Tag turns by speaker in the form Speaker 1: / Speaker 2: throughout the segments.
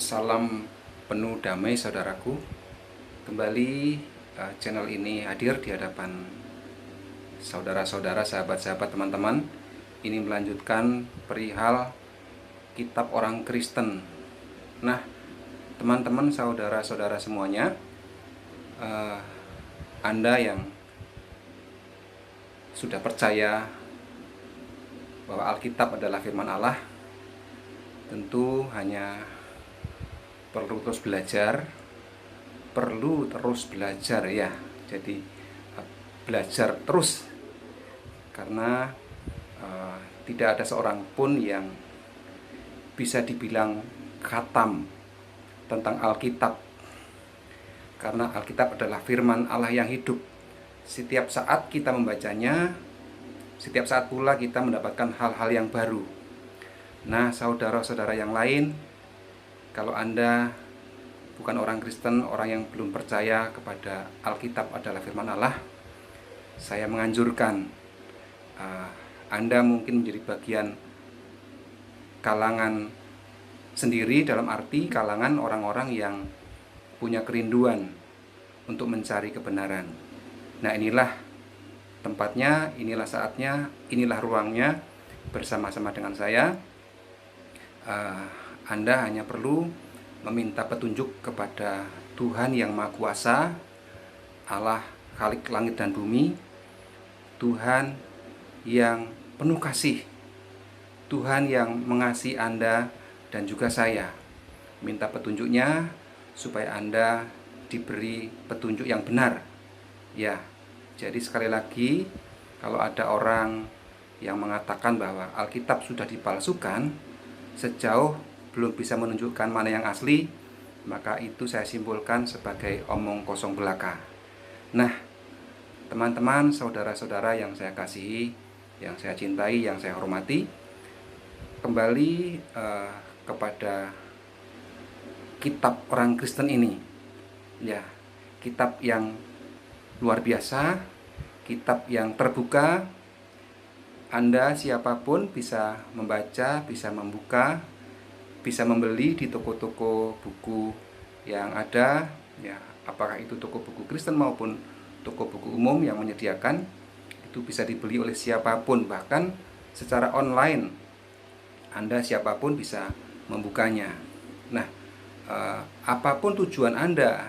Speaker 1: Salam penuh damai saudaraku. Kembali channel ini hadir di hadapan saudara-saudara, sahabat-sahabat, teman-teman. Ini melanjutkan perihal kitab orang Kristen. Nah, teman-teman, saudara-saudara semuanya, Anda yang sudah percaya bahwa Alkitab adalah firman Allah, tentu hanya perlu terus belajar ya. Jadi belajar terus, karena tidak ada seorang pun yang bisa dibilang khatam tentang Alkitab, karena Alkitab adalah firman Allah yang hidup. Setiap saat kita membacanya, setiap saat pula kita mendapatkan hal-hal yang baru. Nah, saudara-saudara yang lain, kalau Anda bukan orang Kristen, orang yang belum percaya kepada Alkitab adalah firman Allah, saya menganjurkan Anda mungkin menjadi bagian kalangan sendiri, dalam arti kalangan orang-orang yang punya kerinduan untuk mencari kebenaran. Nah, inilah tempatnya, inilah saatnya, inilah ruangnya. Bersama-sama dengan saya, Anda hanya perlu meminta petunjuk kepada Tuhan yang Maha Kuasa, Allah Khalik langit dan bumi, Tuhan yang penuh kasih, Tuhan yang mengasihi Anda dan juga saya. Minta petunjuknya supaya Anda diberi petunjuk yang benar. Ya, jadi sekali lagi, kalau ada orang yang mengatakan bahwa Alkitab sudah dipalsukan, sejauh belum bisa menunjukkan mana yang asli, maka itu saya simpulkan sebagai omong kosong belaka. Nah, teman-teman, saudara-saudara yang saya kasihi, yang saya cintai, yang saya hormati, kembali kepada kitab orang Kristen ini. Ya, kitab yang luar biasa, kitab yang terbuka. Anda siapapun bisa membaca, bisa membuka, bisa membeli di toko-toko buku yang ada, ya, apakah itu toko buku Kristen maupun toko buku umum yang menyediakan. Itu bisa dibeli oleh siapapun, bahkan secara online Anda siapapun bisa membukanya. Nah, apapun tujuan Anda,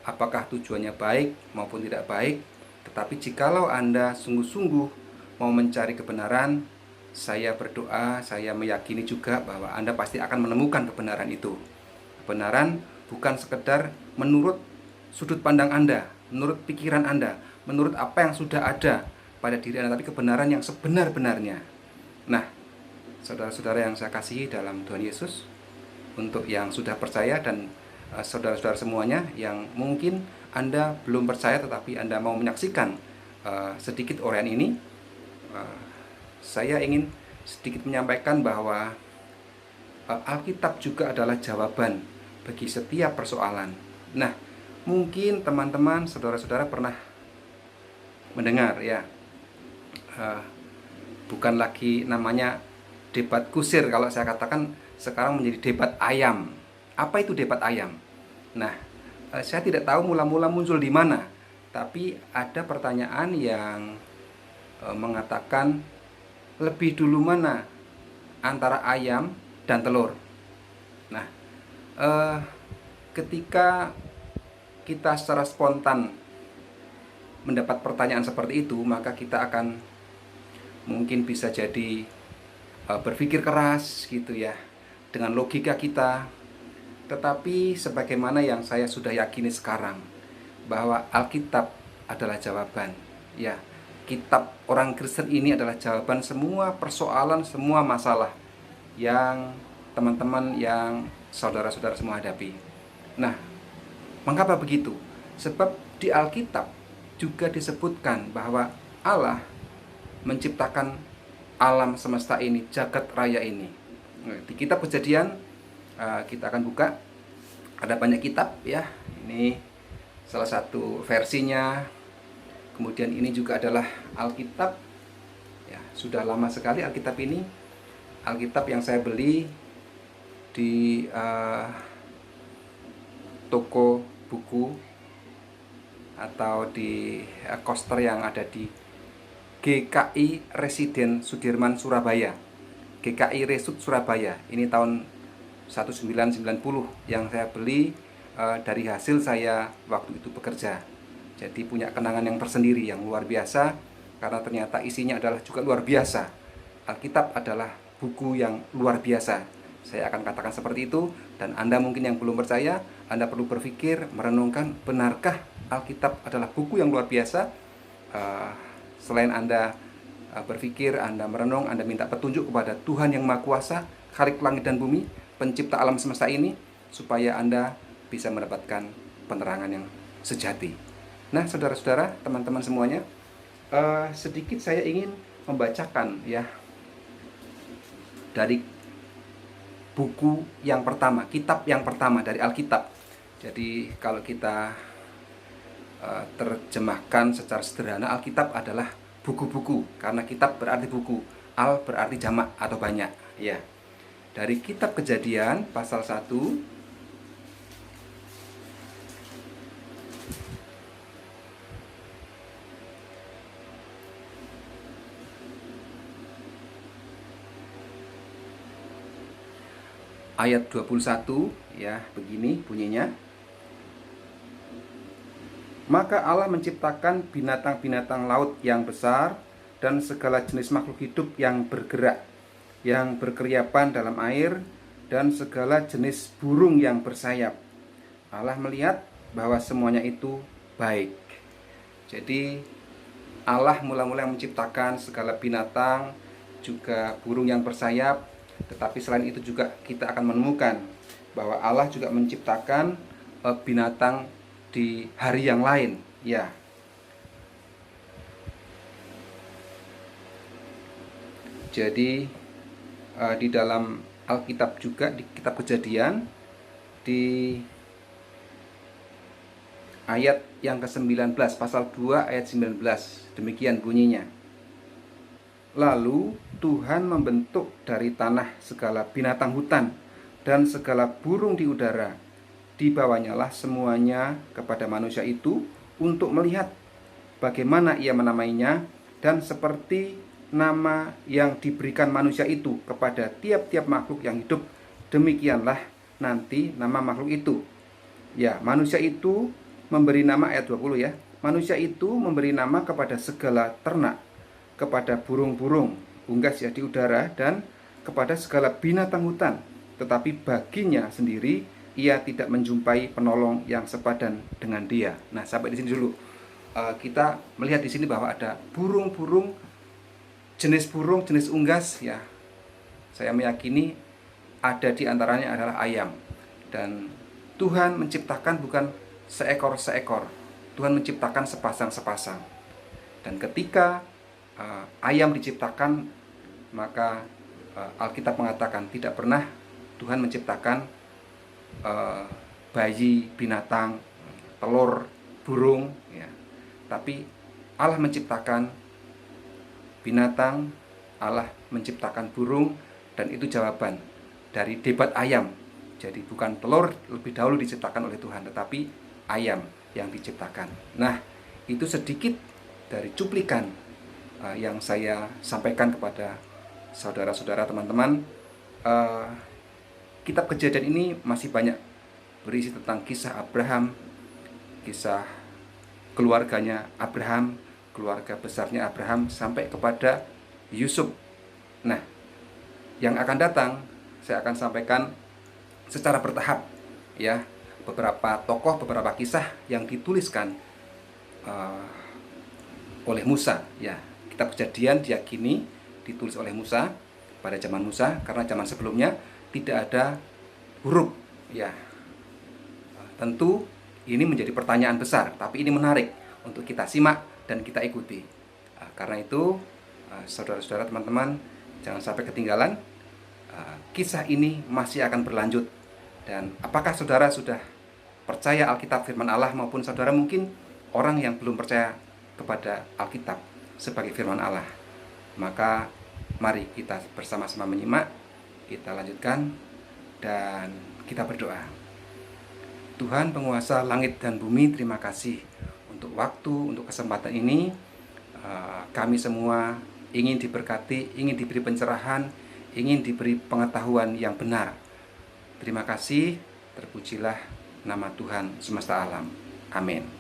Speaker 1: apakah tujuannya baik maupun tidak baik, tetapi jikalau Anda sungguh-sungguh mau mencari kebenaran, saya berdoa, saya meyakini juga bahwa Anda pasti akan menemukan kebenaran itu. Kebenaran bukan sekedar menurut sudut pandang Anda, menurut pikiran Anda, menurut apa yang sudah ada pada diri Anda, tapi kebenaran yang sebenar-benarnya. Nah, saudara-saudara yang saya kasihi dalam Tuhan Yesus, untuk yang sudah percaya dan saudara-saudara semuanya yang mungkin Anda belum percaya tetapi Anda mau menyaksikan sedikit uraian ini, saya ingin sedikit menyampaikan bahwa Alkitab juga adalah jawaban bagi setiap persoalan. Nah, mungkin teman-teman, saudara-saudara pernah mendengar ya, bukan lagi namanya debat kusir, kalau saya katakan sekarang menjadi debat ayam. Apa itu debat ayam? Nah, saya tidak tahu mula-mula muncul di mana, tapi ada pertanyaan yang mengatakan lebih dulu mana antara ayam dan telur. Nah, ketika kita secara spontan mendapat pertanyaan seperti itu, maka kita akan mungkin bisa jadi berpikir keras gitu ya, dengan logika kita. Tetapi sebagaimana yang saya sudah yakini sekarang, bahwa Alkitab adalah jawaban. Ya, kitab orang Kristen ini adalah jawaban semua persoalan, semua masalah yang teman-teman, yang saudara-saudara semua hadapi. Nah, mengapa begitu? Sebab di Alkitab juga disebutkan bahwa Allah menciptakan alam semesta ini, jagat raya ini. Di kitab Kejadian, kita akan buka, ada banyak kitab ya. Ini salah satu versinya. Kemudian ini juga adalah Alkitab. Ya, sudah lama sekali Alkitab ini. Alkitab yang saya beli di toko buku atau di koster yang ada di GKI Residen Sudirman Surabaya. GKI Resud Surabaya. Ini tahun 1990 yang saya beli dari hasil saya waktu itu bekerja. Jadi punya kenangan yang tersendiri yang luar biasa, karena ternyata isinya adalah juga luar biasa. Alkitab adalah buku yang luar biasa. Saya akan katakan seperti itu, dan Anda mungkin yang belum percaya, Anda perlu berpikir, merenungkan, benarkah Alkitab adalah buku yang luar biasa? Selain Anda berpikir, Anda merenung, Anda minta petunjuk kepada Tuhan yang Maha Kuasa, Khalik langit dan bumi, pencipta alam semesta ini, supaya Anda bisa mendapatkan penerangan yang sejati. Nah, saudara-saudara, teman-teman semuanya, sedikit saya ingin membacakan ya dari buku yang pertama, kitab yang pertama dari Alkitab. Jadi kalau kita terjemahkan secara sederhana, Alkitab adalah buku-buku, karena kitab berarti buku, al berarti jamak atau banyak ya. Dari kitab Kejadian pasal 1 ayat 21 ya, begini bunyinya. Maka Allah menciptakan binatang-binatang laut yang besar dan segala jenis makhluk hidup yang bergerak, yang berkeriapan dalam air, dan segala jenis burung yang bersayap. Allah melihat bahwa semuanya itu baik. Jadi Allah mula-mula menciptakan segala binatang, juga burung yang bersayap. Tetapi selain itu juga kita akan menemukan bahwa Allah juga menciptakan binatang di hari yang lain ya. Jadi di dalam Alkitab juga, di kitab Kejadian, di ayat yang ke-19, pasal 2 ayat 19, demikian bunyinya. Lalu Tuhan membentuk dari tanah segala binatang hutan dan segala burung di udara. Dibawanyalah semuanya kepada manusia itu untuk melihat bagaimana ia menamainya, dan seperti nama yang diberikan manusia itu kepada tiap-tiap makhluk yang hidup, demikianlah nanti nama makhluk itu. Ya, manusia itu memberi nama, ayat 20 ya. Manusia itu memberi nama kepada segala ternak, kepada burung-burung unggas ya di udara, dan kepada segala binatang hutan. Tetapi baginya sendiri ia tidak menjumpai penolong yang sepadan dengan dia. Nah, sampai di sini dulu. Kita melihat di sini bahwa ada burung-burung, jenis unggas ya. Saya meyakini ada di antaranya adalah ayam. Dan Tuhan menciptakan bukan seekor-seekor. Tuhan menciptakan sepasang-sepasang. Dan ketika ayam diciptakan, maka Alkitab mengatakan tidak pernah Tuhan menciptakan bayi binatang, telur burung ya. Tapi Allah menciptakan binatang, Allah menciptakan burung, dan itu jawaban dari debat ayam. Jadi bukan telur lebih dahulu diciptakan oleh Tuhan, tetapi ayam yang diciptakan. Nah, itu sedikit dari cuplikan yang saya sampaikan kepada saudara-saudara, teman-teman. Kitab Kejadian ini masih banyak berisi tentang kisah Abraham, kisah keluarganya Abraham, keluarga besarnya Abraham, sampai kepada Yusuf. Nah, yang akan datang saya akan sampaikan secara bertahap ya, beberapa tokoh, beberapa kisah yang dituliskan oleh Musa ya. Kitab Kejadian diyakini ditulis oleh Musa pada zaman Musa, karena zaman sebelumnya tidak ada huruf ya. Tentu ini menjadi pertanyaan besar, tapi ini menarik untuk kita simak dan kita ikuti. Karena itu saudara-saudara, teman-teman, jangan sampai ketinggalan. Kisah ini masih akan berlanjut. Dan apakah saudara sudah percaya Alkitab firman Allah, maupun saudara mungkin orang yang belum percaya kepada Alkitab sebagai firman Allah? Maka mari kita bersama-sama menyimak. Kita lanjutkan dan kita berdoa. Tuhan penguasa langit dan bumi, terima kasih untuk waktu, untuk kesempatan ini. Kami semua ingin diberkati, ingin diberi pencerahan, ingin diberi pengetahuan yang benar. Terima kasih, terpujilah nama Tuhan semesta alam. Amin.